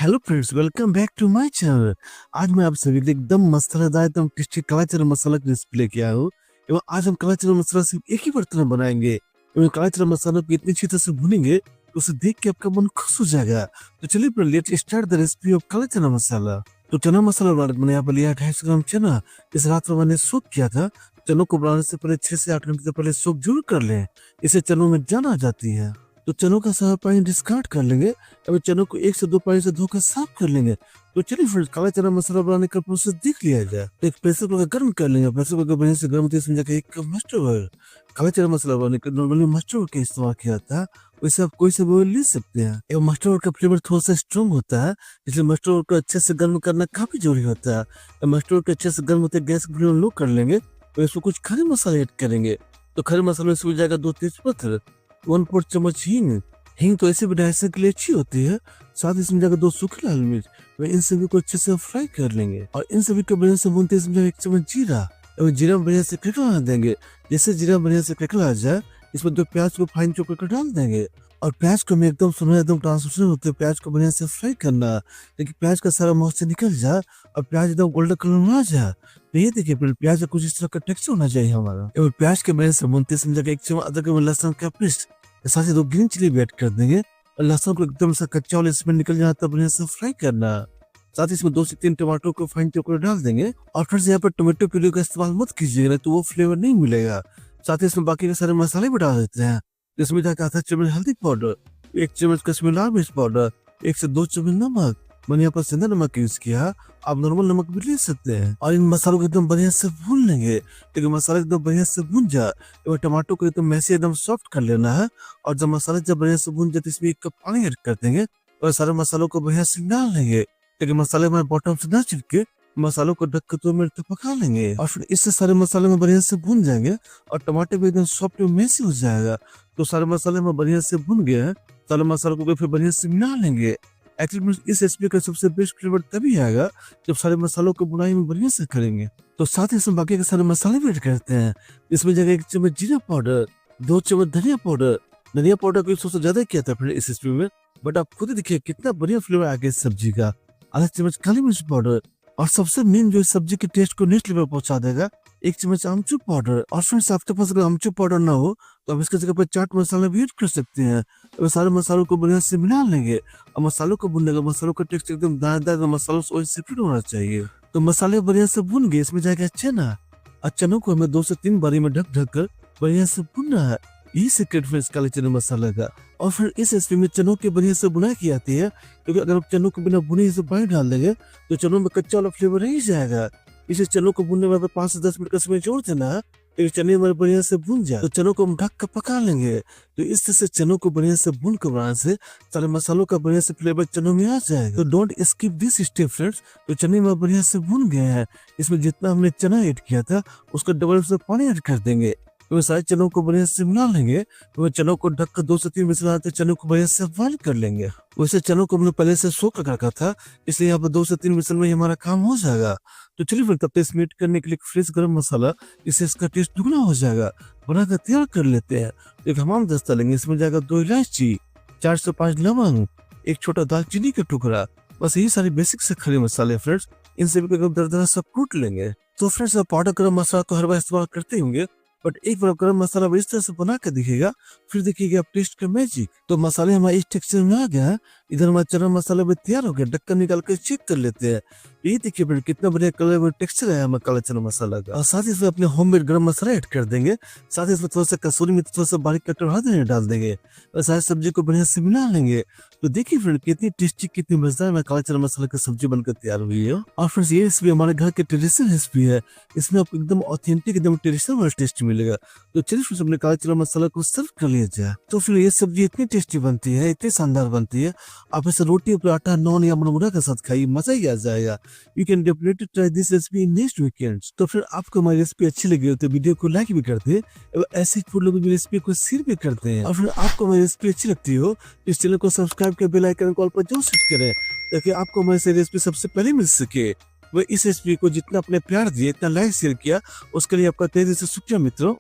Hello friends, welcome back to my channel. आज मैं आप सभी के लिए एकदम मसालेदार एकदम टेस्टी काला चना मसाला की रेसिपी लेके आया हूँ। एवं आज हम काला चना मसाला सिर्फ एक ही बर्तन में बनाएंगे एवं काला चना मसाला को इतनी अच्छी तरह से भूनेंगे तो उसे देख के आपका मन खुश हो जाएगा। तो चलिए फिर let's start the recipe of काला चना मसाला। तो चना मसाला बनाने मैंने यहाँ पर लिया 250 ग्राम चना। इस रात में मैंने सोक किया था। चनों को बनाने से पहले 6 से 8 घंटे से पहले सोक जरूर कर लें, इससे चनों में जान आ जाती है। तो चनों का सारा पानी डिस्कार्ड कर लेंगे। अब चनों को 1 से 2 पानी से धोकर साफ कर लेंगे। तो चलिए फिर काला चना मसाला बनाने का प्रोसेस देख लिया जाए। तो एक प्रेशर कुकर गर्म कर लेंगे। प्रेशर कुकर बढ़िया से गर्म होते समझा के एक मस्टर्ड ऑयल। काला चना मसाला बनाने का नॉर्मली मस्टर्ड ऑयल का इस्तेमाल किया जाता है, वैसे आप कोई से भी ऑयल ले सकते हैं। एवं मस्टर्ड ऑयल का फ्लेवर थोड़ा सा स्ट्रॉन्ग होता है, इसलिए मस्टर्ड ऑयल को अच्छे से गर्म करना काफी जरूरी होता है। मस्टर्ड ऑयल को अच्छे से गर्म होते गैस को लो कर लेंगे। तो इसमें कुछ खड़े मसाले ऐड करेंगे। तो खड़े मसालों से हो जाएगा 2 तेजपत्ता, 1/4 चम्मच हींग। हींग तो ऐसे बनाने के लिए अच्छी होती है। साथ ही इसमें जाकर 2 सूखी लाल मिर्च। इन सभी को अच्छे से फ्राई कर लेंगे और इन सभी को बढ़िया से भूनते इसमें 1 चम्मच जीरा और जीरा बढ़िया से क्रकड़ा देंगे। जैसे जीरा बढ़िया से क्रकड़ा आ जाए, इसमें 2 प्याज को फाइन चॉप करके डाल देंगे और प्याज को हमें एकदम सुना एकदम ट्रांसपेरेंट होते हुए प्याज को बढ़िया से फ्राई करना, लेकिन प्याज का सारा मॉइस्चर निकल जाए और प्याज एकदम गोल्डन कलर में आ जाए। तो ये देखिए फिर प्याज का कुछ इस तरह का टेक्सचर होना चाहिए हमारा। और प्याज के बढ़िया से भूनते समझा 1 चम्मच अदरक और लहसुन का पेस्ट, साथ ही 2 ग्रीन चिली भी ऐड कर देंगे और लहसुन को एकदम सा कच्चा वाला इसमें निकल जाए तब बढ़िया से फ्राई करना। साथ ही इसमें 2 से 3 टमाटर को फाइन चॉप कर डाल देंगे और फिर से यहाँ पर टोमेटो प्यूरी का इस्तेमाल मत कीजिएगा, तो वो फ्लेवर नहीं मिलेगा। साथ ही इसमें बाकी के सारे मसाले भी डाल देते हैं। इसमें जाकर आधा चम्मच हल्दी पाउडर, 1 चम्मच कश्मीरी लाल मिर्च पाउडर, 1 से 2 चम्मच नमक। मैंने यहाँ पर सेंधा नमक यूज किया, आप नॉर्मल नमक भी ले सकते हैं। और इन मसालों को एकदम बढ़िया से भून लेंगे। लेकिन मसाला एकदम बढ़िया से भून जाए और टमाटो को एकदम मैसे एकदम सॉफ्ट कर लेना है। और जब मसाला जब बढ़िया से भून जाए तो इसमें 1 कप पानी ऐड कर देंगे और सारे मसालों को बढ़िया से डाल लेंगे। लेकिन मसाले हमारे बॉटम से ना छिड़के मसालों को ढक कर 2 मिनट तक पका लेंगे और फिर इससे सारे मसाले में बढ़िया से भून जाएंगे और टमाटर भी एकदम सॉफ्ट और मैसी हो जाएगा। तो सारे मसाले में बढ़िया से भून गए हैं। सारे मसालों को फिर बढ़िया से मिला लेंगे। एक्चुअली इस रेसिपी का सबसे बेस्ट फ्लेवर तभी आएगा जब सारे मसालों को बुनाई में बढ़िया से करेंगे। तो साथ ही इसमें बाकी के सारे मसाले भी ऐड करते हैं। इसमें जगह 1 चम्मच जीरा पाउडर, 2 चम्मच धनिया पाउडर। धनिया पाउडर को सबसे ज्यादा किया था फिर इस रेसिपी में, बट आप खुद देखिए कितना बढ़िया फ्लेवर आ गया इस सब्जी का। आधा चम्मच काली मिर्च पाउडर और सबसे मेन जो इस सब्जी के टेस्ट को नेक्स्ट लेवल पहुंचा देगा, 1 चम्मच आमचूर पाउडर। और फ्रेंड्स आपके पास अगर आमचूर पाउडर ना हो तो आप इसके जगह पर चाट मसाला भी ऐड कर सकते हैं। तो सारे मसालों को बढ़िया से मिला लेंगे और मसालों को भूनने का मसालों का टेस्ट एकदम दानेदार मसालों से सेपरेट होना चाहिए। तो मसाले बढ़िया से भून गए। इसमें जाएगा चना और चनों को हमें 2 से 3 बारी में ढक कर बढ़िया से भूनना है। यही सीक्रेट फ्रेंड्स काले चने मसाला का। और फिर इस रेसिपी में चनों की बढ़िया से बुनाई की जाती है, क्योंकि अगर आप चनों को बिना भुने से पानी डाल देंगे तो चनों में कच्चा वाला फ्लेवर रह जाएगा। इसे चनों को भूनने में 5 से 10 मिनट का समय छोड़ देना है। चने हमारे बढ़िया से भून जाए तो चनों को हम ढक कर पका लेंगे। तो इस तरह से चनों को बढ़िया से भून कर बनाने से सारे मसालों का बढ़िया से फ्लेवर चनों में आ जाएगा। तो don't skip this step friends. तो चने में बढ़िया से भून गए हैं। इसमें जितना हमने चना ऐड किया था उसका डबल से पानी ऐड कर देंगे। तो सारे चनों को बढ़िया से मिला लेंगे। तो चनों को ढककर 2 से 3 विसल आते चनों को बढ़िया से बॉइल कर लेंगे। वैसे चनों को हमने पहले से सोख कर रखा था, इसलिए यहाँ पर 2 से 3 विसल में ही हमारा काम हो जाएगा। तो चलिए फिर तब तक इसमें ऐड करने के लिए फ्रेश गरम मसाला, इससे इसका टेस्ट दुगना हो जाएगा, बनाकर तैयार कर लेते हैं। एक हमाम दस्ता लेंगे। इसमें जाएगा 2 इलायची, 4 से 5 लवंग, 1 छोटा दालचीनी का टुकड़ा। बस यही सारे बेसिक से खड़े मसाले फ्रेंड्स। इन सभी को दरदरा सब कूट लेंगे। तो फ्रेंड्स आप पाउडर गरम मसाला तो हर बार इस्तेमाल करते होंगे, बट एक बार गरम मसाला इस तरह से बना कर दिखेगा, फिर देखिएगा आप टेस्ट का मैजिक। तो मसाले हमारे इस टेक्सचर में आ गया। इधर हमारा चना मसाला भी तैयार हो गया। ढक्कन निकाल कर चेक कर लेते हैं। ये देखिए फिर कितना बढ़िया कलर में टेक्सचर है हमारा काला चना मसाला का। और साथ ही इसमें अपने होममेड गरम मसाला ऐड कर देंगे। साथ ही इसमें थोड़ा सा कसूरी मेथी, थोड़ा सा बारीक कटर हल्दी डाल देंगे और सारी सब्जी को बढ़िया से मिला लेंगे। तो देखिए फ्रेंड कितनी टेस्टी कितनी मजेदार काला चना मसाला की सब्जी बनकर तैयार हुई है। और फ्रेंड्स ये रेसिपी हमारे घर के ट्रेडिशनल रेसिपी है। इसमें आपको एकदम ऑथेंटिक एकदम ट्रेडिशनल वाला टेस्ट मिलेगा। तो चलिए फिर अपने काला चना मसाला को सर्व कर लिया जाए। तो फिर ये सब्जी इतनी टेस्टी बनती है, इतनी शानदार बनती है, आप इसे रोटी, पराठा, नॉन या मुरमुरा के साथ खाइए, मजा ही आ जाएगा। You can definitely try this recipe in next weekend. तो फिर आपको हमारी रेसिपी अच्छी लगी हो तो वीडियो को लाइक भी करते हैं और ऐसे फूड लोगों की रेसिपी को शेयर भी करते हैं। और फिर आपको हमारी रेसिपी अच्छी लगती हो तो इस चैनल को सब्सक्राइब कर बेल आइकन कॉल पर जरूर सेट करें, ताकि आपको हमारी रेसिपी सबसे पहले मिल सके। वह इस रेसिपी को जितना अपने प्यार दिए, इतना लाइक शेयर किया, उसके लिए आपका तहे दिल से शुक्रिया मित्रों।